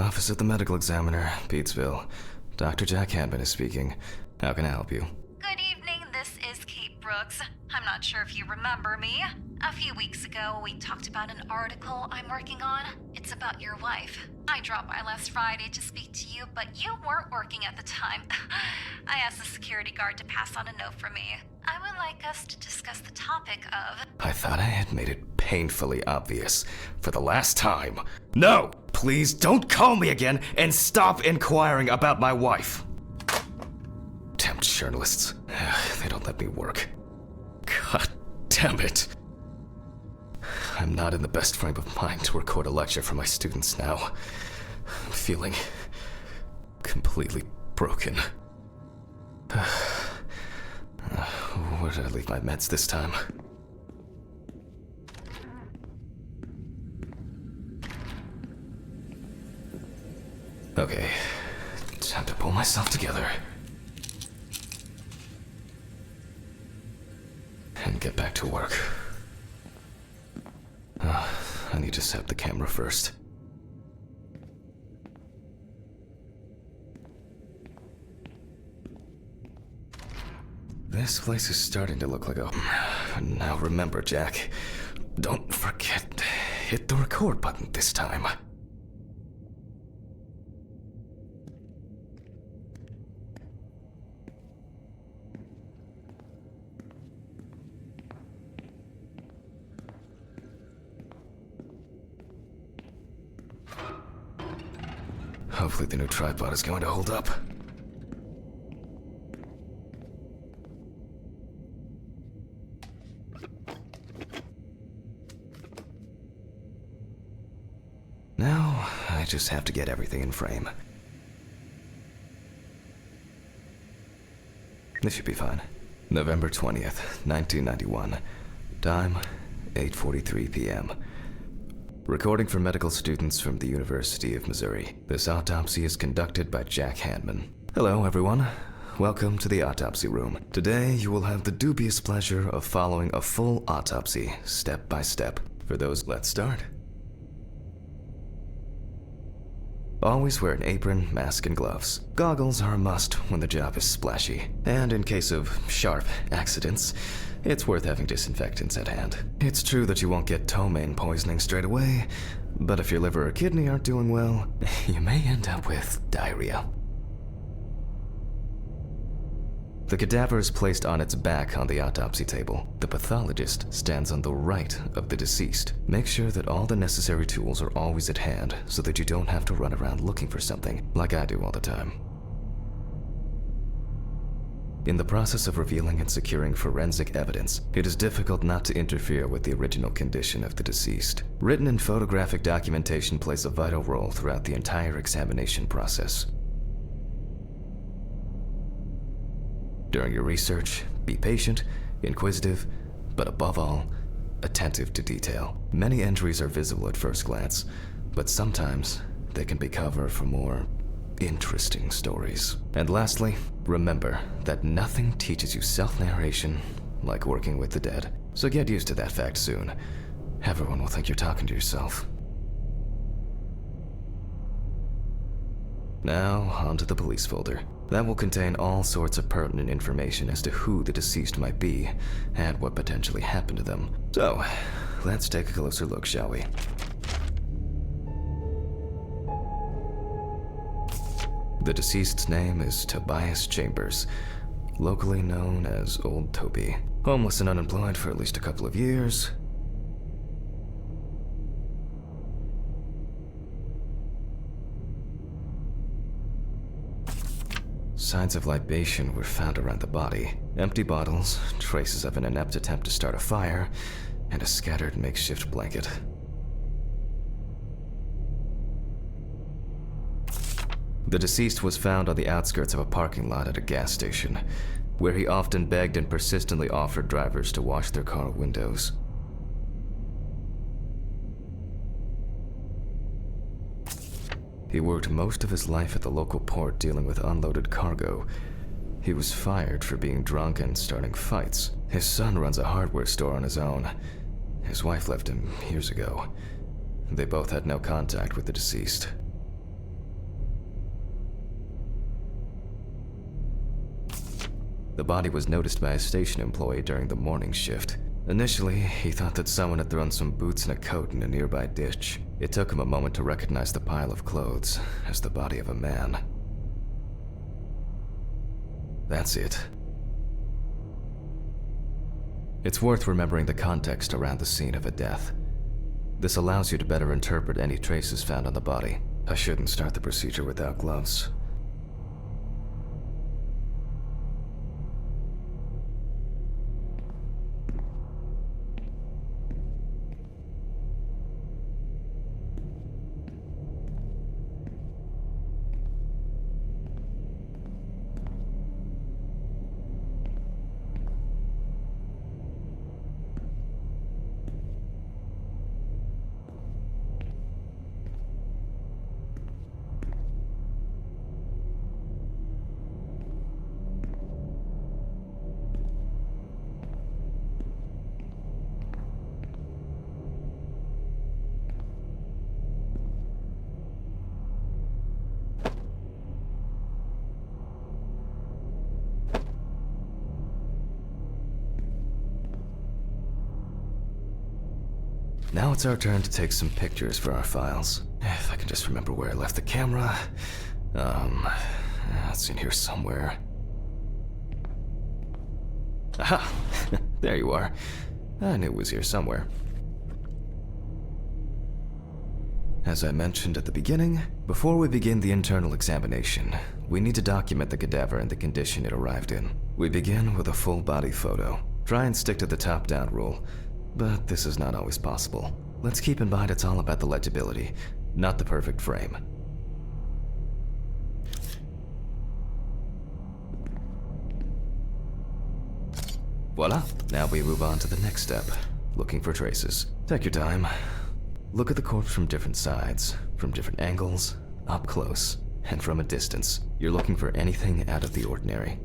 Office of the Medical Examiner, Pete'sville. Dr. Jack Handman is speaking. How can I help you? Good evening, this is Kate Brooks. I'm not sure if you remember me. A few weeks ago, we talked about an article I'm working on. It's about your wife. I dropped by last Friday to speak to you, but you weren't working at the time. I asked the security guard to pass on a note for me. I would like us to discuss the topic of... I thought I had made it painfully obvious for the last time. No! Please don't call me again and stop inquiring about my wife. Damn journalists. They don't let me work. God damn it. I'm not in the best frame of mind to record a lecture for my students now. I'm feeling completely broken. Where did I leave my meds this time? Okay, time to pull myself together. And get back to work. I need to set the camera first. This place is starting to look like a... Now remember, Jack, don't forget to hit the record button this time. Hopefully the new tripod is going to hold up. Now, I just have to get everything in frame. This should be fine. November 20th, 1991. Time, 8:43 p.m. Recording for medical students from the University of Missouri. This autopsy is conducted by Jack Handman. Hello, everyone. Welcome to the autopsy room. Today, you will have the dubious pleasure of following a full autopsy, step by step. For those, let's start. Always wear an apron, mask, and gloves. Goggles are a must when the job is splashy. And in case of sharp accidents, it's worth having disinfectants at hand. It's true that you won't get ptomaine poisoning straight away, but if your liver or kidney aren't doing well, you may end up with diarrhea. The cadaver is placed on its back on the autopsy table. The pathologist stands on the right of the deceased. Make sure that all the necessary tools are always at hand so that you don't have to run around looking for something, like I do all the time. In the process of revealing and securing forensic evidence, it is difficult not to interfere with the original condition of the deceased. Written and photographic documentation plays a vital role throughout the entire examination process. During your research, be patient, inquisitive, but above all, attentive to detail. Many injuries are visible at first glance, but sometimes they can be cover for more interesting stories. And lastly, remember that nothing teaches you self-narration like working with the dead. So get used to that fact soon. Everyone will think you're talking to yourself. Now, onto the police folder. That will contain all sorts of pertinent information as to who the deceased might be and what potentially happened to them. So, let's take a closer look, shall we? The deceased's name is Tobias Chambers, locally known as Old Toby. Homeless and unemployed for at least a couple of years. Signs of libation were found around the body. Empty bottles, traces of an inept attempt to start a fire, and a scattered makeshift blanket. The deceased was found on the outskirts of a parking lot at a gas station, where he often begged and persistently offered drivers to wash their car windows. He worked most of his life at the local port dealing with unloaded cargo. He was fired for being drunk and starting fights. His son runs a hardware store on his own. His wife left him years ago. They both had no contact with the deceased. The body was noticed by a station employee during the morning shift. Initially, he thought that someone had thrown some boots and a coat in a nearby ditch. It took him a moment to recognize the pile of clothes as the body of a man. That's it. It's worth remembering the context around the scene of a death. This allows you to better interpret any traces found on the body. I shouldn't start the procedure without gloves. Now it's our turn to take some pictures for our files. If I can just remember where I left the camera. It's in here somewhere. Aha! There you are. I knew it was here somewhere. As I mentioned at the beginning, before we begin the internal examination, we need to document the cadaver and the condition it arrived in. We begin with a full body photo. Try and stick to the top-down rule, but this is not always possible. Let's keep in mind it's all about the legibility, not the perfect frame. Voila! Now we move on to the next step, looking for traces. Take your time. Look at the corpse from different sides, from different angles, up close, and from a distance. You're looking for anything out of the ordinary.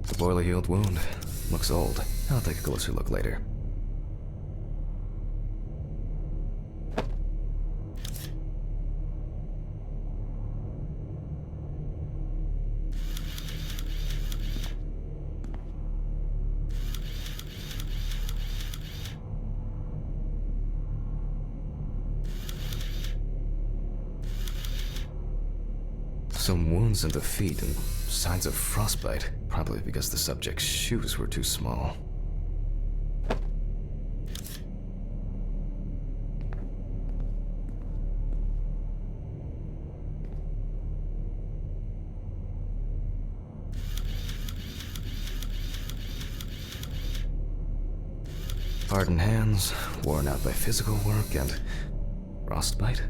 The boiler-healed wound. Looks old. I'll take a closer look later. Some wounds in the feet and signs of frostbite, probably because the subject's shoes were too small. Hardened hands, worn out by physical work, and frostbite?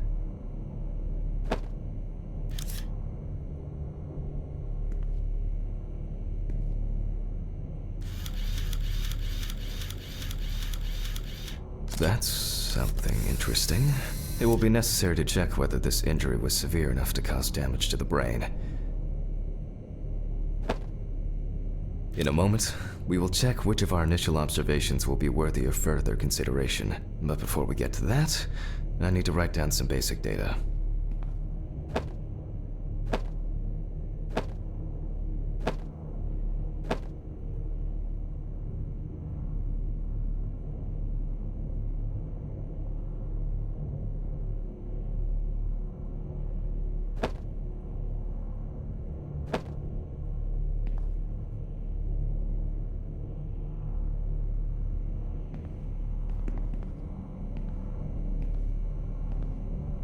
That's something interesting. It will be necessary to check whether this injury was severe enough to cause damage to the brain. In a moment, we will check which of our initial observations will be worthy of further consideration. But before we get to that, I need to write down some basic data.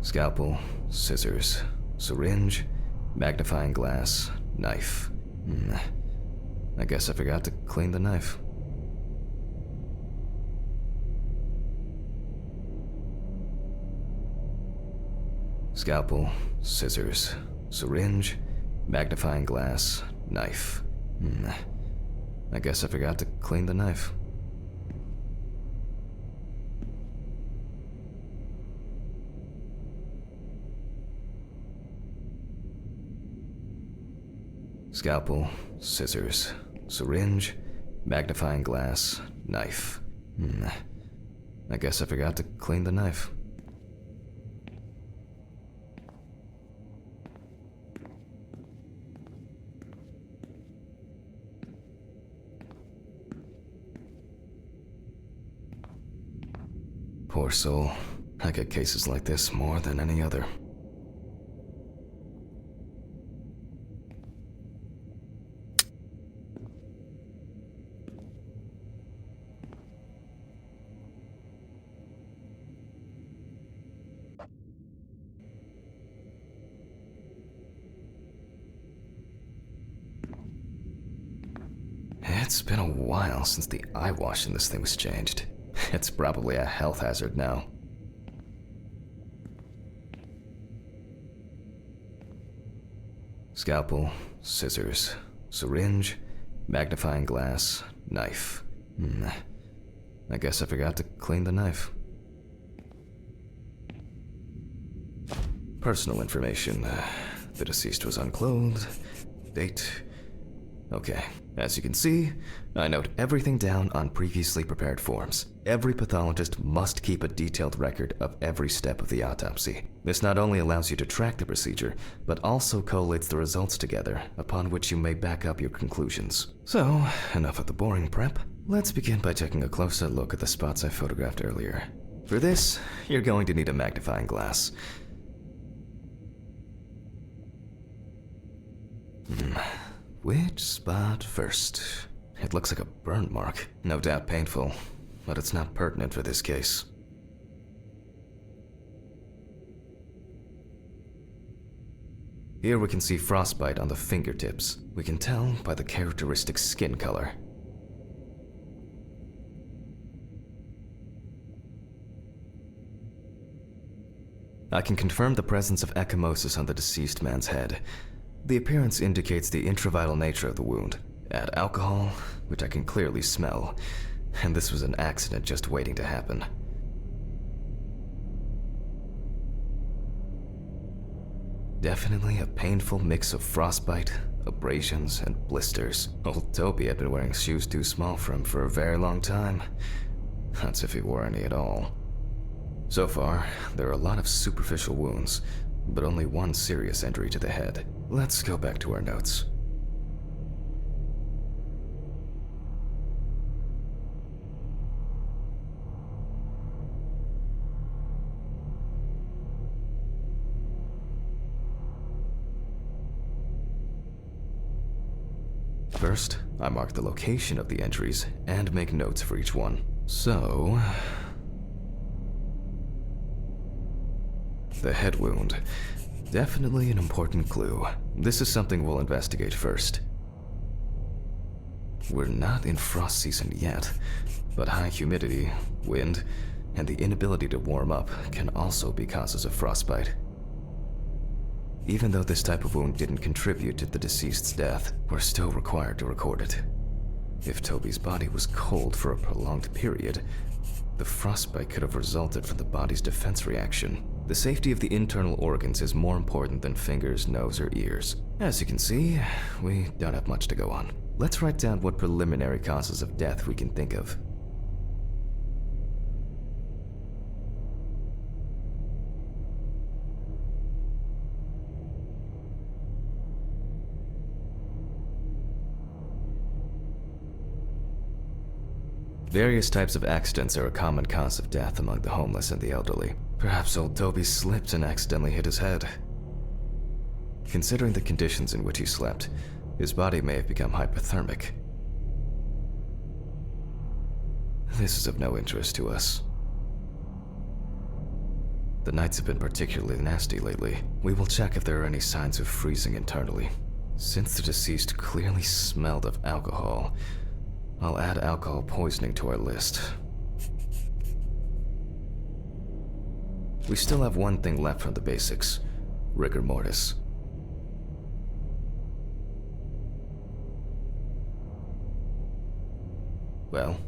Scalpel, scissors, syringe, magnifying glass, knife. I guess I forgot to clean the knife. Scalpel, scissors, syringe, magnifying glass, knife. I guess I forgot to clean the knife. Scalpel, scissors, syringe, magnifying glass, knife. I guess I forgot to clean the knife. Poor soul. I get cases like this more than any other. It's been a while since the eye wash in this thing was changed. It's probably a health hazard now. Scalpel, scissors, syringe, magnifying glass, knife. I guess I forgot to clean the knife. Personal information. The deceased was unclothed. Date. Okay, as you can see, I note everything down on previously prepared forms. Every pathologist must keep a detailed record of every step of the autopsy. This not only allows you to track the procedure, but also collates the results together, upon which you may back up your conclusions. So, enough of the boring prep. Let's begin by taking a closer look at the spots I photographed earlier. For this, you're going to need a magnifying glass. Which spot first? It looks like a burn mark. No doubt painful, but it's not pertinent for this case. Here we can see frostbite on the fingertips. We can tell by the characteristic skin color. I can confirm the presence of ecchymosis on the deceased man's head. The appearance indicates the intravital nature of the wound. Add alcohol, which I can clearly smell, and this was an accident just waiting to happen. Definitely a painful mix of frostbite, abrasions, and blisters. Old Toby had been wearing shoes too small for him for a very long time. That's if he wore any at all. So far, there are a lot of superficial wounds, but only one serious injury to the head. Let's go back to our notes. First, I mark the location of the injuries and make notes for each one. So, the head wound. Definitely an important clue. This is something we'll investigate first. We're not in frost season yet, but high humidity, wind, and the inability to warm up can also be causes of frostbite. Even though this type of wound didn't contribute to the deceased's death, we're still required to record it. If Toby's body was cold for a prolonged period, the frostbite could have resulted from the body's defense reaction. The safety of the internal organs is more important than fingers, nose, or ears. As you can see, we don't have much to go on. Let's write down what preliminary causes of death we can think of. Various types of accidents are a common cause of death among the homeless and the elderly. Perhaps old Toby slipped and accidentally hit his head. Considering the conditions in which he slept, his body may have become hypothermic. This is of no interest to us. The nights have been particularly nasty lately. We will check if there are any signs of freezing internally. Since the deceased clearly smelled of alcohol, I'll add alcohol poisoning to our list. We still have one thing left from the basics: rigor mortis. Well,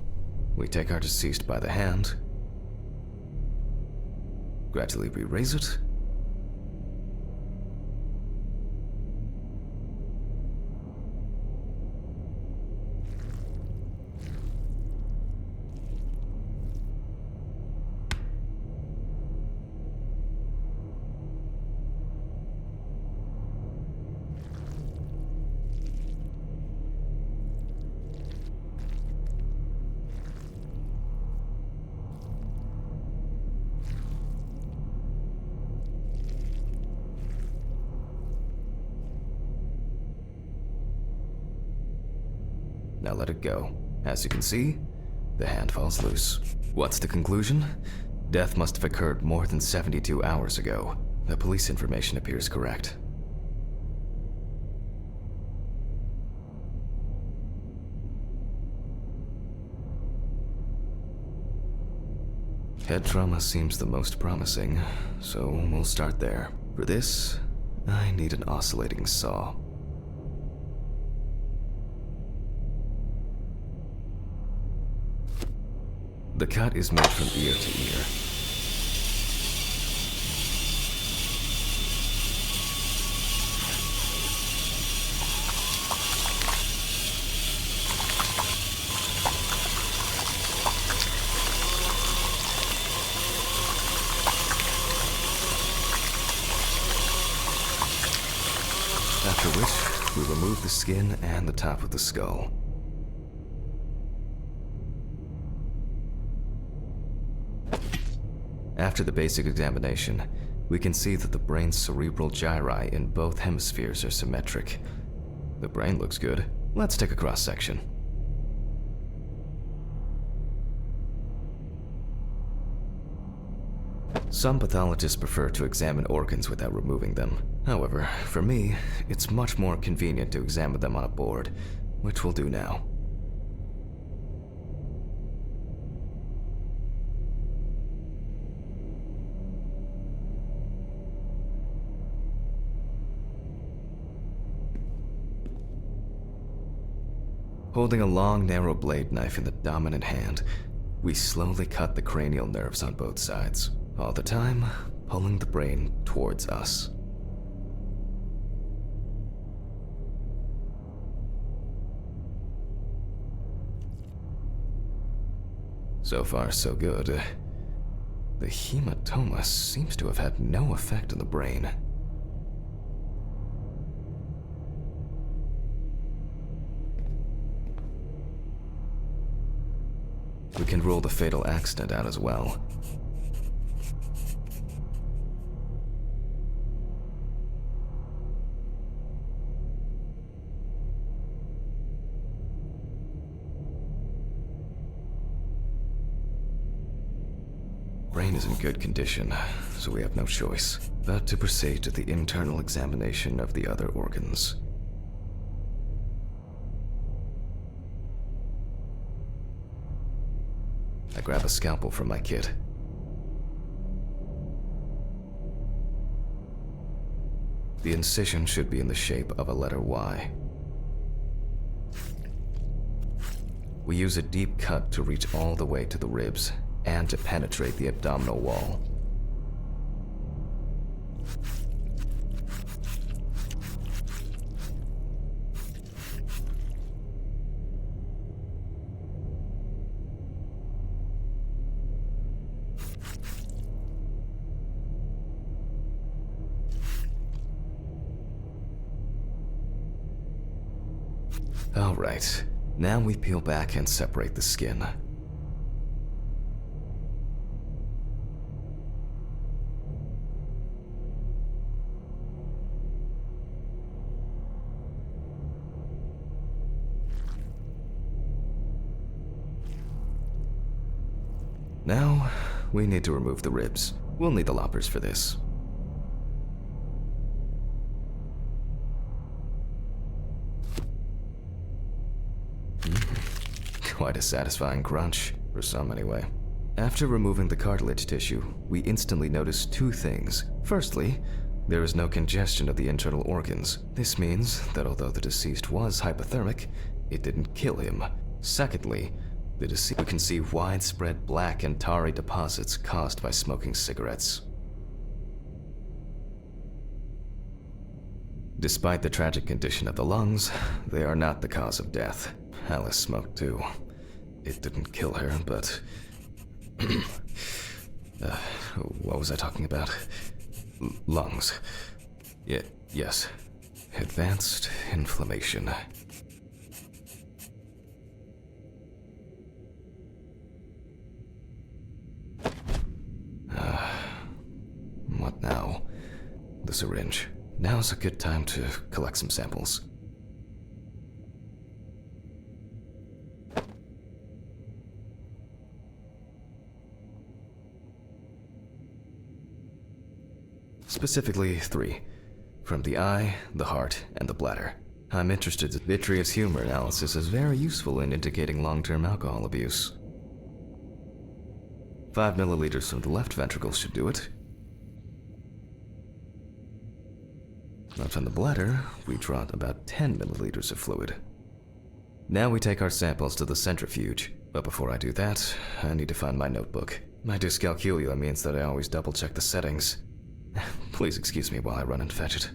we take our deceased by the hand, gradually re-raise it, Now let it go. As you can see, the hand falls loose. What's the conclusion? Death must have occurred more than 72 hours ago. The police information appears correct. Head trauma seems the most promising, so we'll start there. For this, I need an oscillating saw. The cut is made from ear to ear. After which, we remove the skin and the top of the skull. After the basic examination, we can see that the brain's cerebral gyri in both hemispheres are symmetric. The brain looks good. Let's take a cross-section. Some pathologists prefer to examine organs without removing them. However, for me, it's much more convenient to examine them on a board, which we'll do now. Holding a long, narrow blade knife in the dominant hand, we slowly cut the cranial nerves on both sides, all the time pulling the brain towards us. So far, so good. The hematoma seems to have had no effect on the brain. We can rule the fatal accident out as well. Brain is in good condition, so we have no choice but to proceed to the internal examination of the other organs. I grab a scalpel from my kit. The incision should be in the shape of a letter Y. We use a deep cut to reach all the way to the ribs and to penetrate the abdominal wall. All right, now we peel back and separate the skin. Now, we need to remove the ribs. We'll need the loppers for this. Quite a satisfying crunch, for some anyway. After removing the cartilage tissue, we instantly notice two things. Firstly, there is no congestion of the internal organs. This means that although the deceased was hypothermic, it didn't kill him. Secondly, we can see widespread black and tarry deposits caused by smoking cigarettes. Despite the tragic condition of the lungs, they are not the cause of death. Alice smoked too. It didn't kill her, but... what was I talking about? Lungs. Yes. Advanced inflammation. What now? The syringe. Now's a good time to collect some samples. Specifically 3. From the eye, the heart, and the bladder. I'm interested that vitreous humor analysis is very useful in indicating long-term alcohol abuse. 5 milliliters from the left ventricle should do it. Now from the bladder, we draw about 10 milliliters of fluid. Now we take our samples to the centrifuge, but before I do that, I need to find my notebook. My dyscalculia means that I always double-check the settings. Please excuse me while I run and fetch it.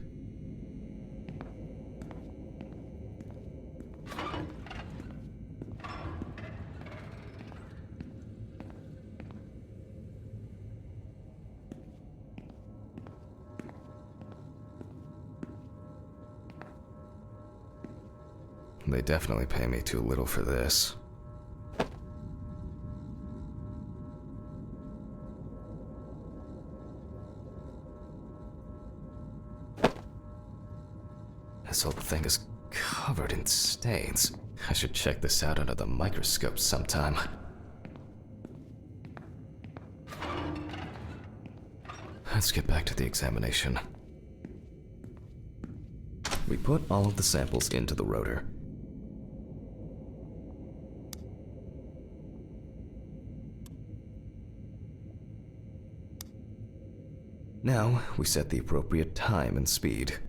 They definitely pay me too little for this. This whole thing is covered in stains. I should check this out under the microscope sometime. Let's get back to the examination. We put all of the samples into the rotor. Now, we set the appropriate time and speed.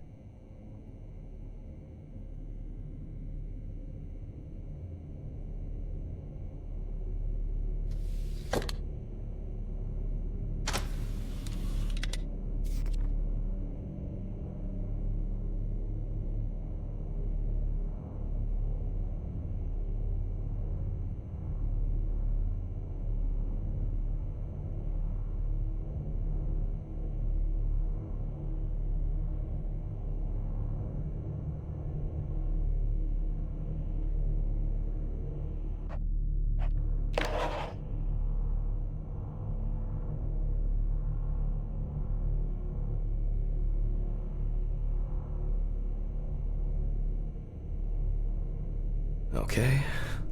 Okay,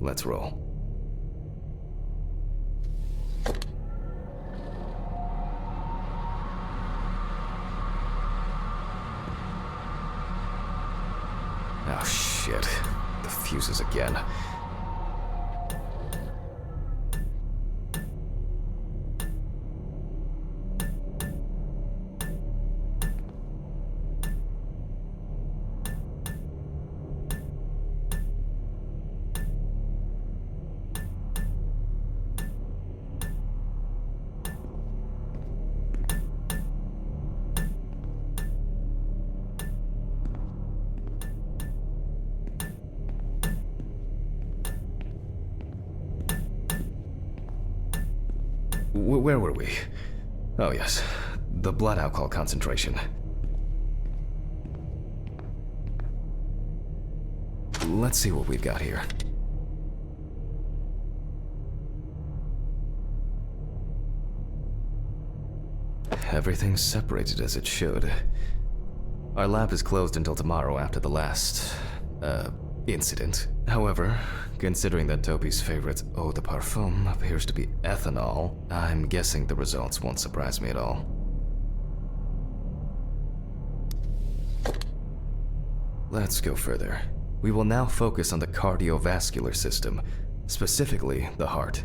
let's roll. Oh shit, the fuses again. Where were we? Oh yes, the blood alcohol concentration. Let's see what we've got here. Everything's separated as it should. Our lab is closed until tomorrow after the last, incident. However, considering that Toby's favorite eau de parfum appears to be ethanol, I'm guessing the results won't surprise me at all. Let's go further. We will now focus on the cardiovascular system, specifically the heart.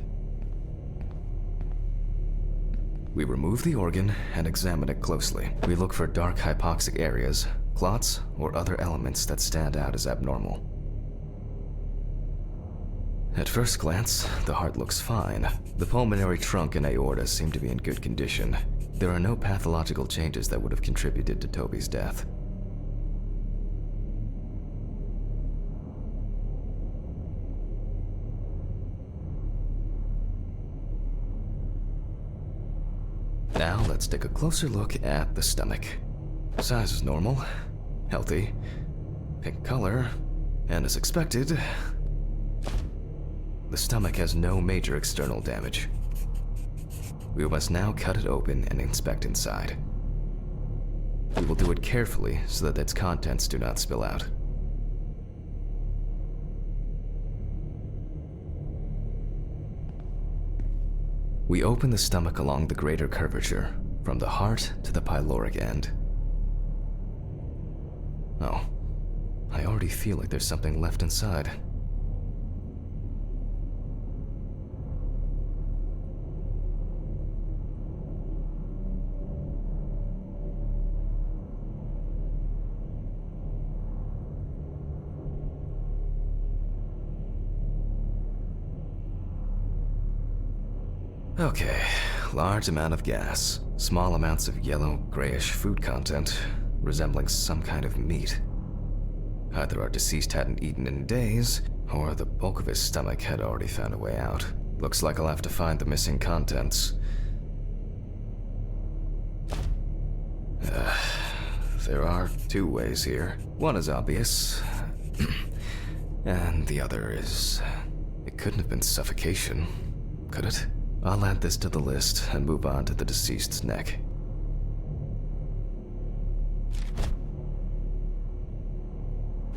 We remove the organ and examine it closely. We look for dark hypoxic areas, clots, or other elements that stand out as abnormal. At first glance, the heart looks fine. The pulmonary trunk and aorta seem to be in good condition. There are no pathological changes that would have contributed to Toby's death. Now let's take a closer look at the stomach. Size is normal, healthy, pink color, and as expected, the stomach has no major external damage. We must now cut it open and inspect inside. We will do it carefully so that its contents do not spill out. We open the stomach along the greater curvature, from the heart to the pyloric end. Oh, I already feel like there's something left inside. Okay, large amount of gas, small amounts of yellow, grayish food content, resembling some kind of meat. Either our deceased hadn't eaten in days, or the bulk of his stomach had already found a way out. Looks like I'll have to find the missing contents. There are two ways here. One is obvious, and the other is... It couldn't have been suffocation, could it? I'll add this to the list and move on to the deceased's neck.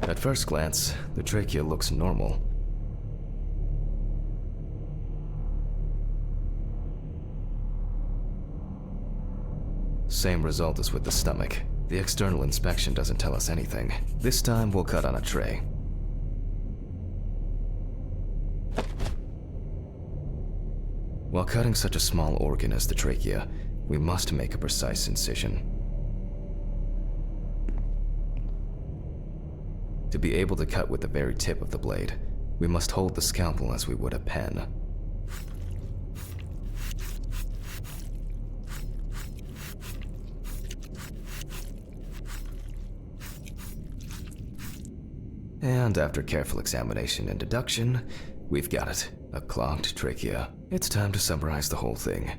At first glance, the trachea looks normal. Same result as with the stomach. The external inspection doesn't tell us anything. This time we'll cut on a tray. While cutting such a small organ as the trachea, we must make a precise incision. To be able to cut with the very tip of the blade, we must hold the scalpel as we would a pen. And after careful examination and deduction, we've got it. A clogged trachea. It's time to summarize the whole thing.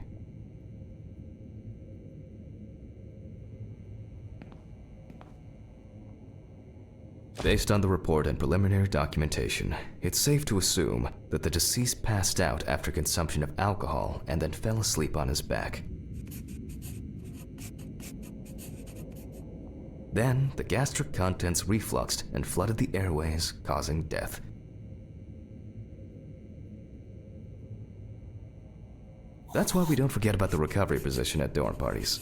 Based on the report and preliminary documentation, it's safe to assume that the deceased passed out after consumption of alcohol and then fell asleep on his back. Then, the gastric contents refluxed and flooded the airways, causing death. That's why we don't forget about the recovery position at dorm parties.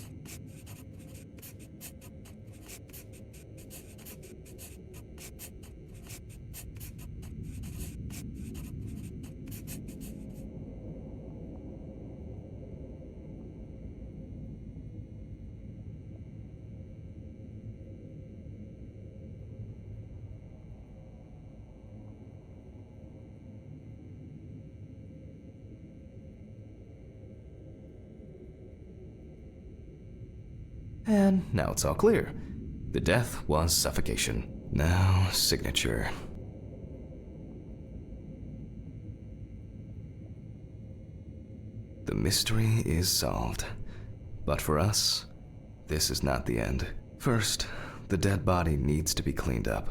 And now it's all clear. The death was suffocation. Now, signature. The mystery is solved. But for us, this is not the end. First, the dead body needs to be cleaned up.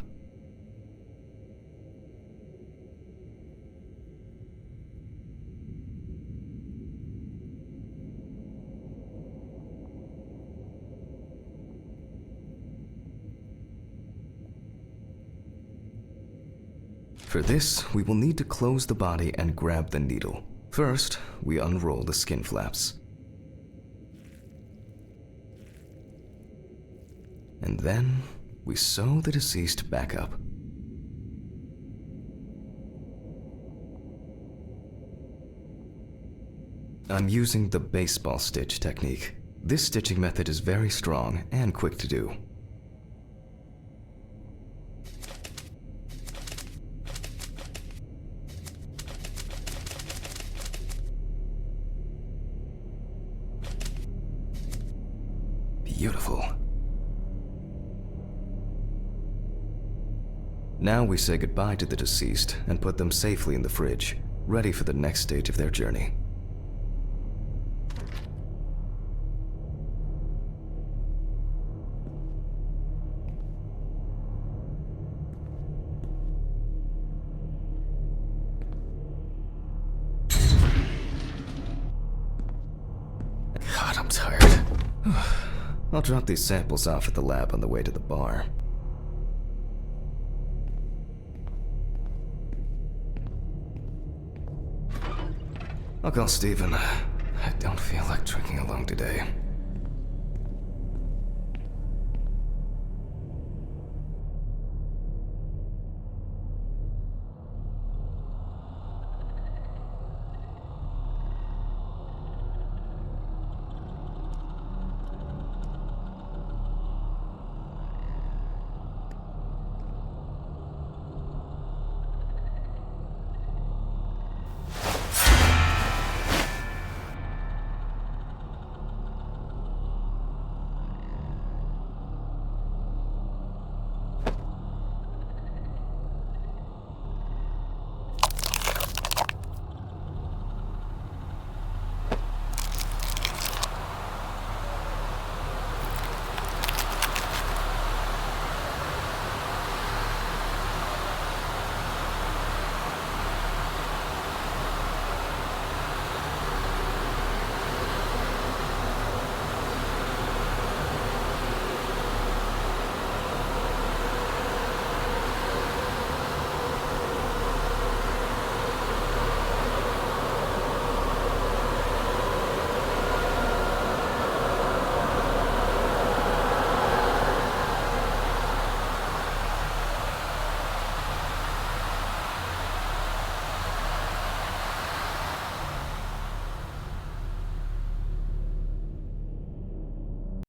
For this, we will need to close the body and grab the needle. First, we unroll the skin flaps. And then, we sew the deceased back up. I'm using the baseball stitch technique. This stitching method is very strong and quick to do. Beautiful. Now we say goodbye to the deceased and put them safely in the fridge, ready for the next stage of their journey. God, I'm tired. I'll drop these samples off at the lab on the way to the bar. I'll call Steven. I don't feel like drinking alone today.